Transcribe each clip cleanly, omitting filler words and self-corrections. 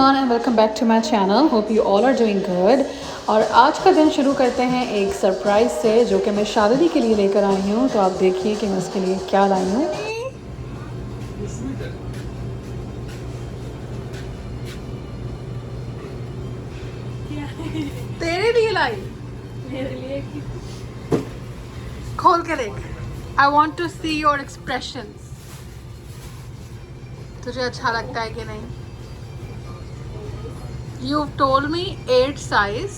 Everyone and welcome back to my channel. Hope you all are doing good. और आज का दिन शुरू करते हैं एक सरप्राइज से जो कि मैं शादी के लिए लेकर आई हूँ। तो आप देखिए कि मैं उसके लिए क्या लाई हूँ। तेरे लिए लाई, मेरे लिए खोल के देख। I want to see your expressions. तुझे अच्छा लगता है कि नहीं? यू टोल्ड मी 8 साइज,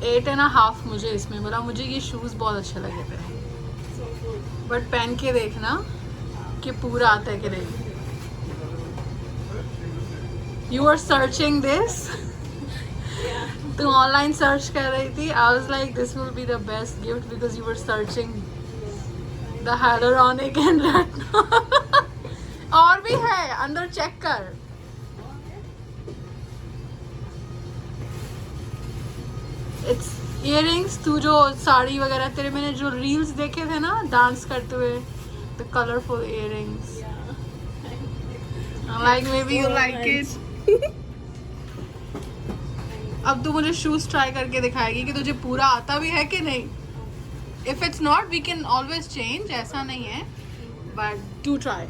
8.5 मुझे इसमें बोला। मुझे ये शूज़ बहुत अच्छे लगे थे, बट पहन के देखना कि पूरा आता है कि नहीं। You are searching this. तू ऑनलाइन सर्च कर रही थी। I was like this will be the best gift because you were searching the hyaluronic and retina. और भी है अंदर, चेक कर। It's earrings. तू जो साड़ी वगैरह, तेरे मैंने जो रील्स देखे थे ना डांस करते हुए, the colourful earrings. Like may be you like it. अब तू मुझे शूज ट्राई करके दिखाएगी कि तुझे पूरा आता भी है कि नहीं। If it's not we can always change, ऐसा नहीं है, बट डू ट्राई।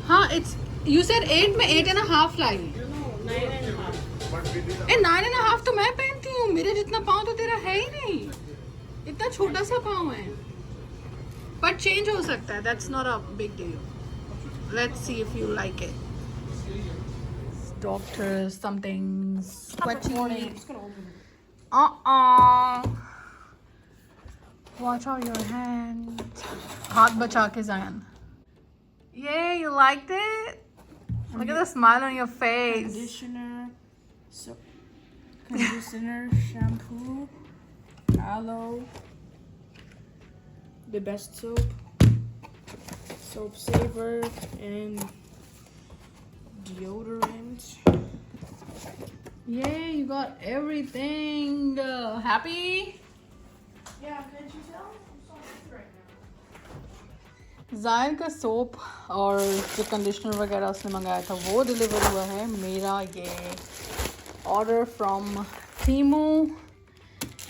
हाँ, इट्स यू सेड 8 में 8.5 लाई। 9.5 तो मैं पहनती हूँ। मेरे जितना पाँव तो तेरा है ही नहीं, इतना छोटा सा पाँव है। बट चेंज हो सकता है, that's not a big deal. Let's see if you like it. Doctor something sweaty. Watch out your hand. हाथ बचा के Zayan. Yeah, you liked it? Look at the smile on your face. Conditioner, shampoo, aloe, the best soap saver, and deodorant. Yeah, you got everything. Happy? Yeah, can't you tell? I'm so happy right now. ज़ायर का soap और जो conditioner वगैरह उसने मंगाया था वो deliver हुआ है। मेरा ये order from Temu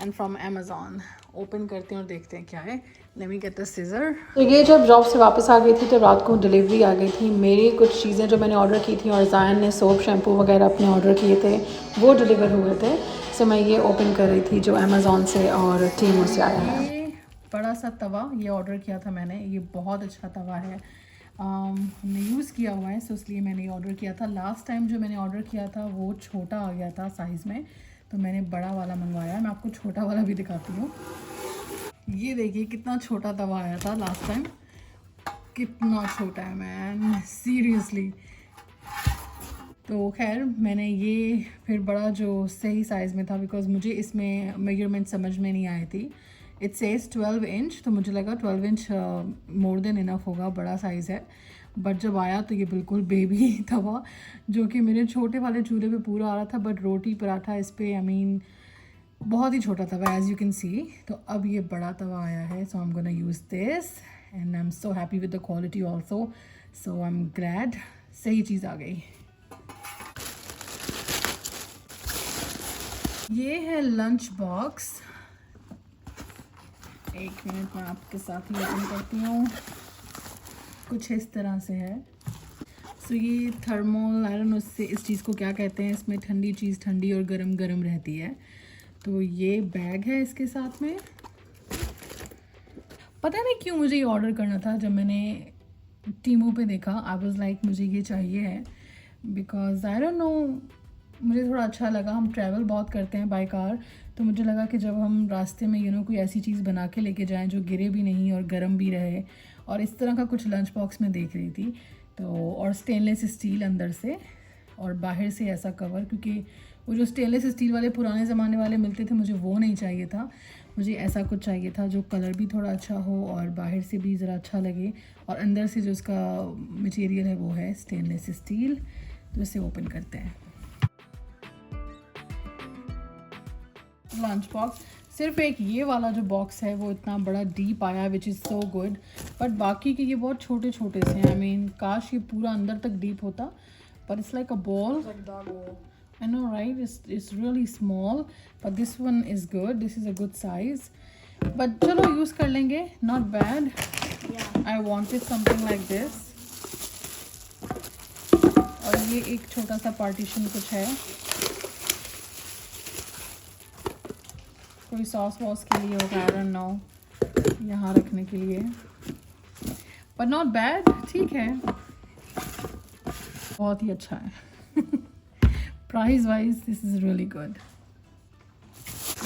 and from Amazon. Open करते हैं और देखते हैं क्या है। Let me get the scissor. तो ये जब जॉब से वापस आ गई थी तो रात को डिलीवरी आ गई थी। मेरी कुछ चीज़ें जो मैंने ऑर्डर की थी और ज़ायन ने सोप शैम्पू वगैरह अपने ऑर्डर किए थे वो डिलीवर हुए थे। सो मैं ये ओपन कर रही थी जो अमेज़ॉन से और टीमू से आया है। बड़ा सा तवा ये ऑर्डर किया था मैंने। ये बहुत अच्छा तवा है, हमने यूज़ किया हुआ है, सो इसलिए मैंने ये ऑर्डर किया था। लास्ट टाइम जो मैंने ऑर्डर किया था वो छोटा आ गया था साइज़ में, तो मैंने बड़ा वाला मंगवाया। मैं आपको छोटा वाला भी दिखाती हूँ। ये देखिए कितना छोटा तवा आया था लास्ट टाइम। कितना छोटा है मैन, सीरियसली। तो खैर मैंने ये फिर बड़ा जो सही साइज़ में था, बिकॉज़ मुझे इसमें मेजरमेंट समझ में नहीं आई थी। इट सेज 12 इंच, तो मुझे लगा 12 इंच मोर देन इनफ होगा, बड़ा साइज़ है। बट जब आया तो ये बिल्कुल बेबी तवा, जो कि मेरे छोटे वाले चूल्हे पे पूरा आ रहा था, बट रोटी पराठा इस पर बहुत ही छोटा तवा एज़ यू कैन सी। तो अब ये बड़ा तवा आया है, so I am gonna use this and I am so happy with the quality also. So I am glad सही चीज़ आ गई। ये है लंच बॉक्स। एक मिनट मैं आपके साथ ही ओपन करती हूँ। कुछ इस तरह से है। सो ये थर्मल, आई डोंट नो इस चीज़ को क्या कहते हैं। इसमें ठंडी चीज़ ठंडी और गरम गरम रहती है। तो ये बैग है इसके साथ में। पता नहीं क्यों मुझे ये ऑर्डर करना था। जब मैंने टीमू पे देखा आई वाज लाइक मुझे ये चाहिए है, बिकॉज आई डोंट नो, मुझे थोड़ा अच्छा लगा। हम ट्रैवल बहुत करते हैं बाय कार, तो मुझे लगा कि जब हम रास्ते में कोई ऐसी चीज़ बना के लेके जाएं जो गिरे भी नहीं और गर्म भी रहे। और इस तरह का कुछ लंच बॉक्स में देख रही थी। तो और स्टेनलेस स्टील अंदर से और बाहर से ऐसा कवर, क्योंकि वो जो स्टेनलेस स्टील वाले पुराने ज़माने वाले मिलते थे मुझे वो नहीं चाहिए था। मुझे ऐसा कुछ चाहिए था जो कलर भी थोड़ा अच्छा हो और बाहर से भी ज़रा अच्छा लगे, और अंदर से जो उसका मटेरियल है वो है स्टेनलेस स्टील। तो इसे ओपन करते हैं। लंच बॉक्स सिर्फ एक ये वाला जो बॉक्स है वो इतना बड़ा डीप आया, which is so good. But बाकी के ये बहुत छोटे छोटे से हैं। काश ये पूरा अंदर तक डीप होता, but it's like a ball. It's like dog wool. I know, right? It's really small, but this one is good. This is a good size. But चलो use कर लेंगे. Not bad. Yeah. I wanted something like this. और ये एक छोटा सा partition कुछ है. कोई सॉस वॉस के लिए होगा, I don't know. यहाँ रखने के लिए. But not bad. ठीक है. बहुत ही अच्छा है. Price wise, this is really good.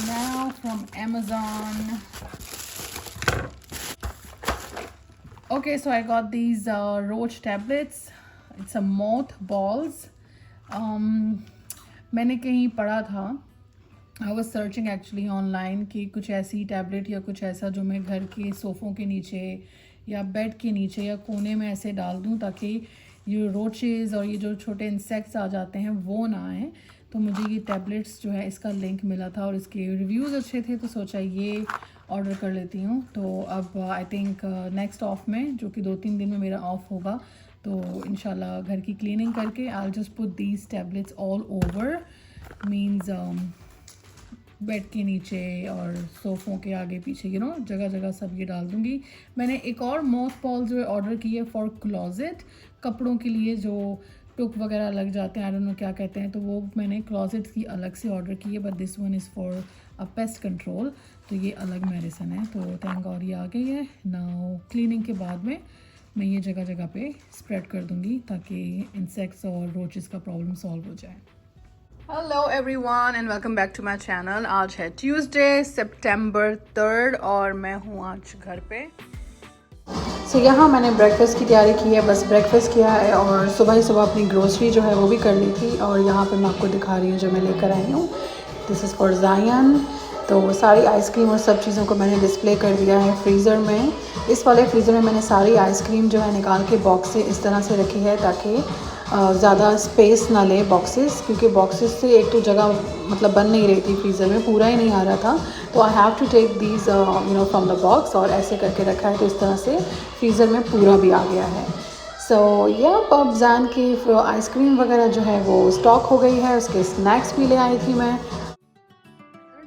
Now from Amazon. Okay, so I got these Roach tablets. It's a moth balls. मैंने कहीं पढ़ा था, I was searching actually online कि कुछ ऐसी टैबलेट या कुछ ऐसा जो मैं घर के सोफ़ों के नीचे या बेड के नीचे या कोने में ऐसे डाल दूँ ताकि ये रोचेज़ और ये जो छोटे इंसेक्ट्स आ जाते हैं वो ना आए. तो मुझे ये टैबलेट्स जो है इसका लिंक मिला था और इसके रिव्यूज़ अच्छे थे, तो सोचा ये ऑर्डर कर लेती हूँ. तो अब आई थिंक नेक्स्ट ऑफ में, जो कि 2-3 दिन में मेरा ऑफ होगा, तो इंशाल्लाह घर की क्लीनिंग करके I just put these tablets all over. Means bed के नीचे और सोफ़ों के आगे पीछे, यू नो, जगह जगह सब ये डाल दूँगी. मैंने एक और मोथ बॉल जो है ऑर्डर की है फॉर क्लोजेट, कपड़ों के लिए जो टुक वगैरह लग जाते हैं, आई डोंट नो क्या कहते हैं, तो वो मैंने क्लोजेट की अलग से ऑर्डर की है. But this one is for a pest control, तो ये अलग मेडिसिन है. तो थैंक गॉड ये आ गई है. नाउ क्लीनिंग के बाद में मैं ये जगह जगह पे स्प्रेड कर दूँगी ताकि इंसेक्ट्स और रोचेस का प्रॉब्लम सॉल्व हो जाए. Hello everyone and welcome back to my channel. आज है ट्यूसडे सितंबर 3 और मैं हूँ आज घर पे. सो यहाँ मैंने ब्रेकफास्ट की तैयारी की है, बस ब्रेकफास्ट किया है और सुबह ही सुबह अपनी ग्रोसरी जो है वो भी कर ली थी. और यहाँ पे मैं आपको दिखा रही हूँ जो मैं लेकर आई हूँ. दिस इज़ फॉर जायन. तो सारी आइसक्रीम और सब चीज़ों को मैंने डिस्प्ले कर दिया है फ्रीज़र में. इस वाले फ्रीज़र में मैंने सारी आइसक्रीम जो है निकाल के बॉक्स से इस तरह से रखी है ताकि ज़्यादा स्पेस ना ले बॉक्सेस, क्योंकि बॉक्सेस से एक तो जगह मतलब बन नहीं रही थी फ्रीज़र में, पूरा ही नहीं आ रहा था. तो I have to take these you know from the box और ऐसे करके रखा है, तो इस तरह से फ्रीज़र में पूरा भी आ गया है. सो या अब जान की आइसक्रीम वगैरह जो है वो स्टॉक हो गई है. उसके स्नैक्स भी ले आई थी मैं.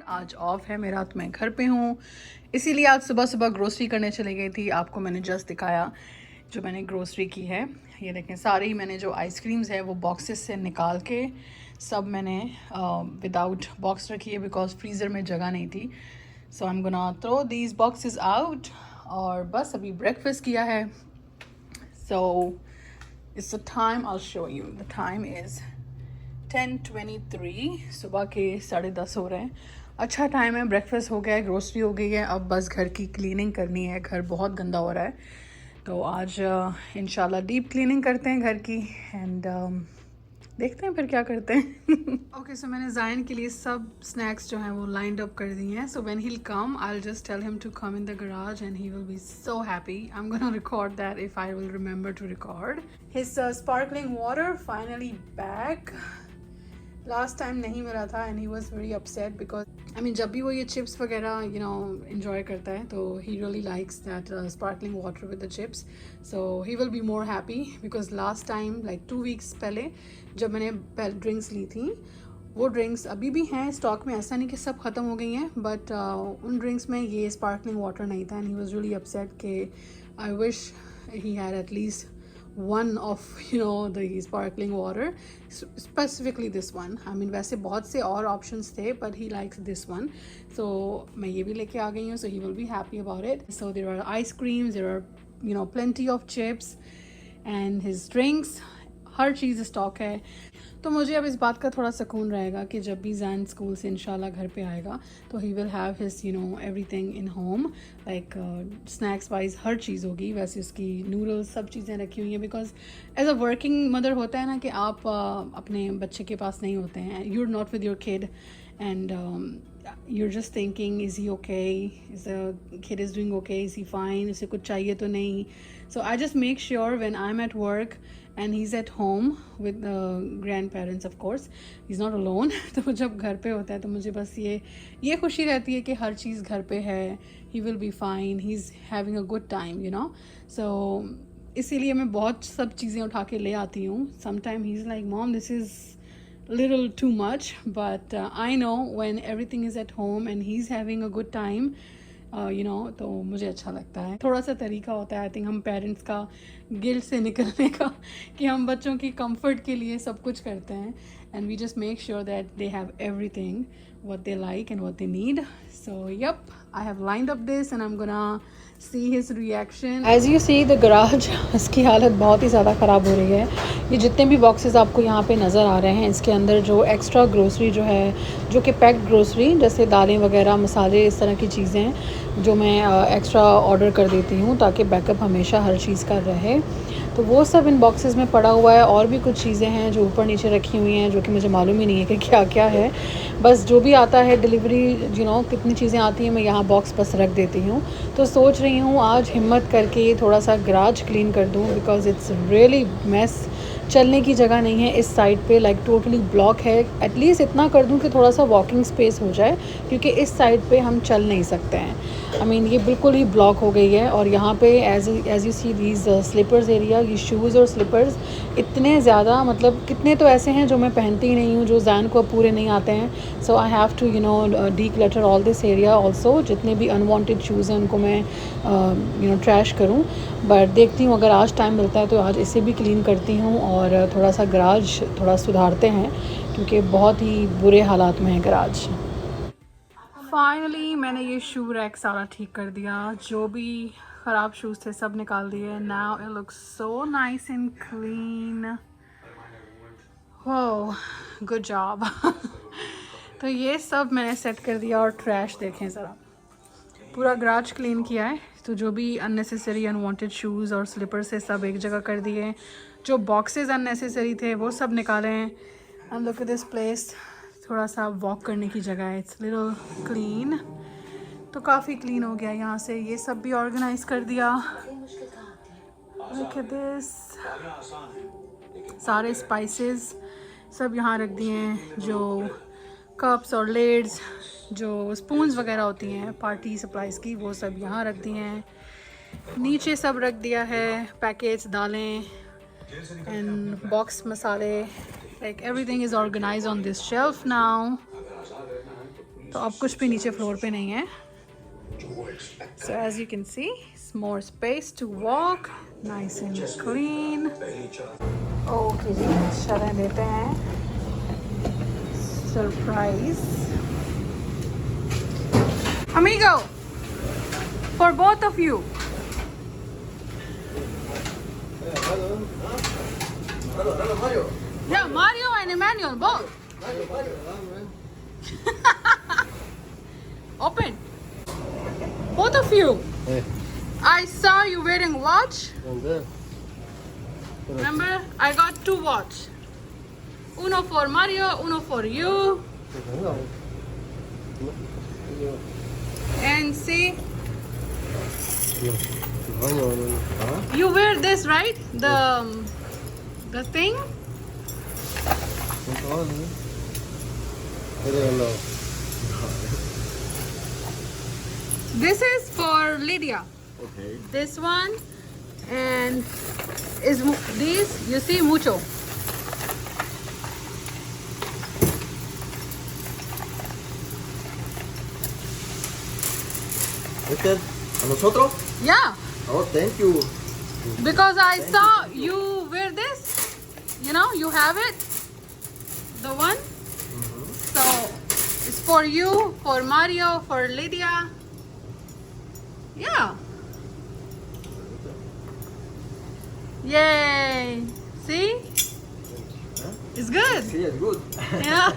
आज ऑफ है मेरा, तो मैं घर पे हूँ, इसीलिए आज सुबह सुबह ग्रोसरी करने चली गई थी. आपको मैंने जस्ट दिखाया जो मैंने ग्रोसरी की है. ये देखें, सारी मैंने जो आइसक्रीम्स है वो बॉक्सेस से निकाल के सब मैंने विदाउट बॉक्स रखी है बिकॉज फ्रीज़र में जगह नहीं थी. So I am gonna throw these boxes out. और बस अभी ब्रेकफास्ट किया है. So it's the time, I will show you. The time is 10:23. सुबह के 10:30 हो रहे हैं. अच्छा टाइम है. ब्रेकफास्ट हो गया है, ग्रोसरी हो गई है, अब बस घर की क्लीनिंग करनी है. घर बहुत गंदा हो रहा है, तो आज इंशाल्लाह डीप क्लीनिंग करते हैं घर की. एंड देखते हैं फिर क्या करते हैं. ओके, सो मैंने जायन के लिए सब स्नैक्स जो हैं वो लाइंड अप कर दिए हैं. So when he will come I will just tell him to come in the garage and he will be so happy. I am gonna record that if I will remember to record. His sparkling water finally back. Last time नहीं मिला था and he was very upset because I mean जब भी वो ये chips वगैरह you know enjoy करता है तो he really likes that sparkling water with the chips. So he will be more happy because last time like 2 weeks पहले जब मैंने ड्रिंक्स ली थी, वो ड्रिंक्स अभी भी हैं स्टॉक में, ऐसा नहीं कि सब ख़त्म हो गई हैं, बट उन ड्रिंक्स में ये स्पार्कलिंग वाटर नहीं था. And he was really upset कि I wish he had at least one of you know the sparkling water, specifically this one. I mean वैसे बहुत से और options थे but he likes this one, so मैं ये भी लेके आ गई हूँ. So he will be happy about it. So there are ice creams, there are you know plenty of chips and his drinks. Her cheese stock है. तो मुझे अब इस बात का थोड़ा सुकून रहेगा कि जब भी जैन स्कूल से इंशाल्लाह घर पे आएगा तो he will have his you know everything in home, like snacks wise हर चीज़ होगी. वैसे उसकी नूडल्स सब चीज़ें रखी हुई हैं because as a working mother होता है ना कि आप अपने बच्चे के पास नहीं होते हैं. You are not with your kid and you're just thinking, is he okay, is the kid is doing okay, is he fine, उसे कुछ चाहिए तो नहीं. So I just make sure when I'm at work and he's at home with the grandparents, of course he's not alone. तो जब घर पे होता है तो मुझे बस ये खुशी रहती है कि हर चीज़ घर पे है. He will be fine, he's having a good time, you know. So इसीलिए मैं बहुत सब चीज़ें उठा के ले आती हूँ. Sometimes he's like, Mom, this is little too much, but I know when everything is at home and he's having a good time, तो मुझे अच्छा लगता है. थोड़ा सा तरीका होता है आई थिंक हम पेरेंट्स का गिल्ट से निकलने का कि हम बच्चों की कंफर्ट के लिए सब कुछ करते हैं, and we just make sure that they have everything what they like and what they need. So yep, I have lined up this and I'm gonna see his reaction. As you see the garage, इसकी हालत बहुत ही ज़्यादा ख़राब हो रही है. ये जितने भी बॉक्सेस आपको यहाँ पे नज़र आ रहे हैं, इसके अंदर जो एक्स्ट्रा ग्रोसरी जो है, जो कि पैक्ड ग्रोसरी जैसे दालें वगैरह, मसाले, इस तरह की चीज़ें जो मैं एक्स्ट्रा ऑर्डर कर देती हूँ ताकि बैकअप हमेशा हर चीज़ का रहे, तो वो सब इन बॉक्सेस में पड़ा हुआ है. और भी कुछ चीज़ें हैं जो ऊपर नीचे रखी हुई हैं जो कि मुझे मालूम ही नहीं है कि क्या क्या है. बस जो भी आता है डिलीवरी, कितनी चीज़ें आती हैं मैं यहाँ बॉक्स बस रख देती हूँ. तो सोच रही हूँ आज हिम्मत करके थोड़ा सा गराज क्लीन कर दूँ, बिकॉज़ इट्स रियली मेस. चलने की जगह नहीं है इस साइड पे, लाइक टोटली ब्लॉक है. एटलीस्ट इतना कर दूँ कि थोड़ा सा वॉकिंग स्पेस हो जाए, क्योंकि इस साइड पे हम चल नहीं सकते हैं. आई मीन ये बिल्कुल ही ब्लॉक हो गई है. और यहाँ पे as you see these slippers area, ये शूज़ और स्लीपर्स इतने ज़्यादा, मतलब कितने तो ऐसे हैं जो मैं पहनती ही नहीं हूँ, जो ज़ैन को अब पूरे नहीं आते हैं. So I have to declutter all this area also. जितने भी अनवांटेड शूज़ हैं उनको मैं ट्रैश करूँ. बट देखती हूँ अगर आज टाइम मिलता है तो आज इसे भी क्लीन करती हूँ और थोड़ा सा गराज थोड़ा सुधारते हैं, क्योंकि बहुत ही बुरे हालात में है गराज. फाइनली मैंने ये शू रैक सारा ठीक कर दिया. जो भी ख़राब शूज़ थे सब निकाल दिए. Now it looks so nice and clean. हो, गुड जॉब. तो ये सब मैंने सेट कर दिया. और ट्रैश देखें ज़रा, पूरा गराज क्लीन किया है. तो जो भी अननेसेसरी अनवांटेड शूज़ और स्लीपर्स है सब एक जगह कर दिए. जो बॉक्सेस अननेसेसरी थे वो सब निकाले हैं. And look at this place. थोड़ा सा वॉक करने की जगह है. It's little clean. तो काफ़ी क्लीन हो गया यहाँ से. ये सब भी ऑर्गेनाइज कर दिया. Look at this. सारे स्पाइसेस सब यहाँ रख दिए हैं. जो कप्स और लेड्स, जो स्पून्स वगैरह होती हैं पार्टी सप्लाइज की, वो सब यहाँ रख दिए हैं. नीचे सब रख दिया है पैकेट्स, दालें एंड बॉक्स मसाले. Like everything is organise on this shelf now. तो अब कुछ भी नीचे फ्लोर पे नहीं है. So as you can see, more space to walk, nice and clean. Okay जी, चलें देते हैं surprise. Amigo, for both of you. Hello, Mario. Yeah, Mario and Emmanuel, both. Open. Both of you. Hey. I saw you wearing watch. And Remember, I got 2 watch. Uno for Mario, uno for you. And see, you wear this, right? The thing. This is for Lydia. Okay. This one and is these. You see mucho. ¿Este? ¿A nosotros? Yeah. Oh, thank you. Because I saw you wear this, you have it, the one. So it's for you, for Mario, for Lydia. Yeah. Yay. See? It's good. Sí, es good. Yeah.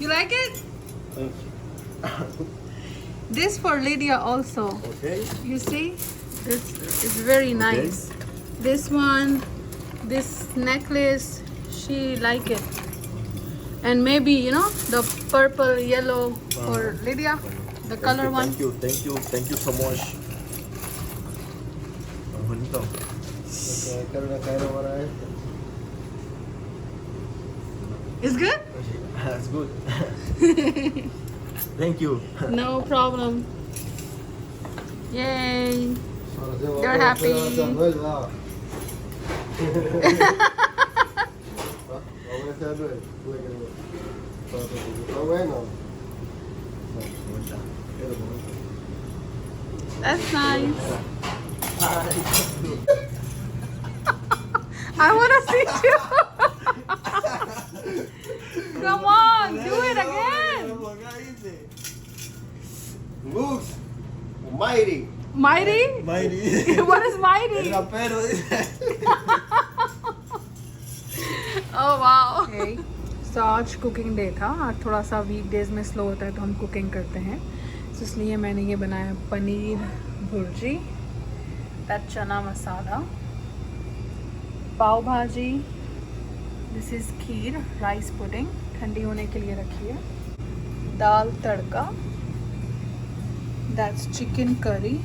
You like it? Thank you. This for Lydia also. Okay. You see, this is very nice. This one, this necklace, she like it. And maybe the purple, yellow for Lydia, the color one. Thank you so much. Bonito. It's good. That's good. Thank you. No problem. Yay. So You're happy. That's nice. I want to see you. Come on, do it again. Moose. Mighty. Mighty? Mighty. What is mighty? rapero. Oh wow. Okay. So आज cooking day था। आज थोड़ा सा weekdays में slow होता है तो हम कुकिंग करते हैं, तो इसलिए मैंने ये बनाया पनीर भुर्जी, दैट चना masala, pav bhaji, this is kheer, rice pudding ठंडी होने के लिए रखी है, dal tadka, that's chicken curry,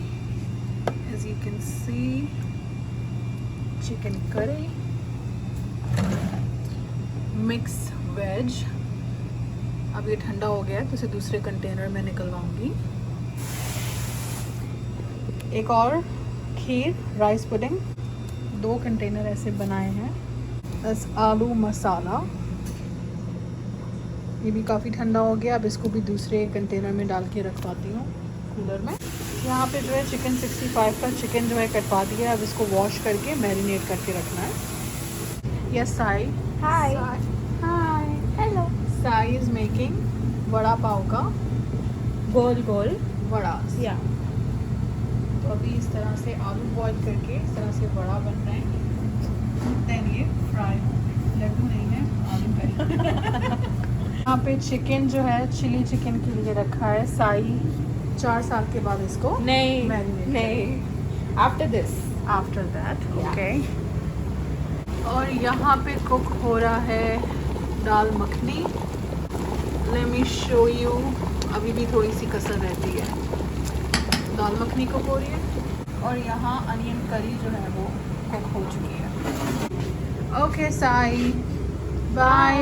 as you can see chicken curry, mix veg. अब ये ठंडा हो गया है तो इसे दूसरे कंटेनर में निकलवाऊंगी। एक और खीर, राइस पुडिंग, 2 कंटेनर ऐसे बनाए हैं। बस आलू मसाला, ये भी काफ़ी ठंडा हो गया। अब इसको भी दूसरे कंटेनर में डाल के रखवाती हूँ कूलर में। यहाँ पे जो है चिकन 65 का चिकन जो है कटवा दिया। अब इसको वॉश करके मैरिनेट करके रखना है। Yes Sai. Hi. Hi. Hello. Sai is making vada pav का Goal, goal. वड़ा। Yeah. तो अभी इस तरह से आलू बॉईल करके इस तरह से वड़ा बन रहे हैं। देन ये फ्राई, लड्डू नहीं है, आलू का। यहाँ पे चिकन जो है चिली चिकन के लिए रखा है। साई 4 साल के बाद इसको Nay. Marinate. Nay. After this. After that. Yeah. Okay. और यहाँ पे कुक हो रहा है dal makhani. Let me show you. अभी भी थोड़ी सी कसर रहती है। दाल मखनी कुक हो रही है और यहाँ अनियन करी जो है वो कुक हो चुकी है। Okay Sai, bye.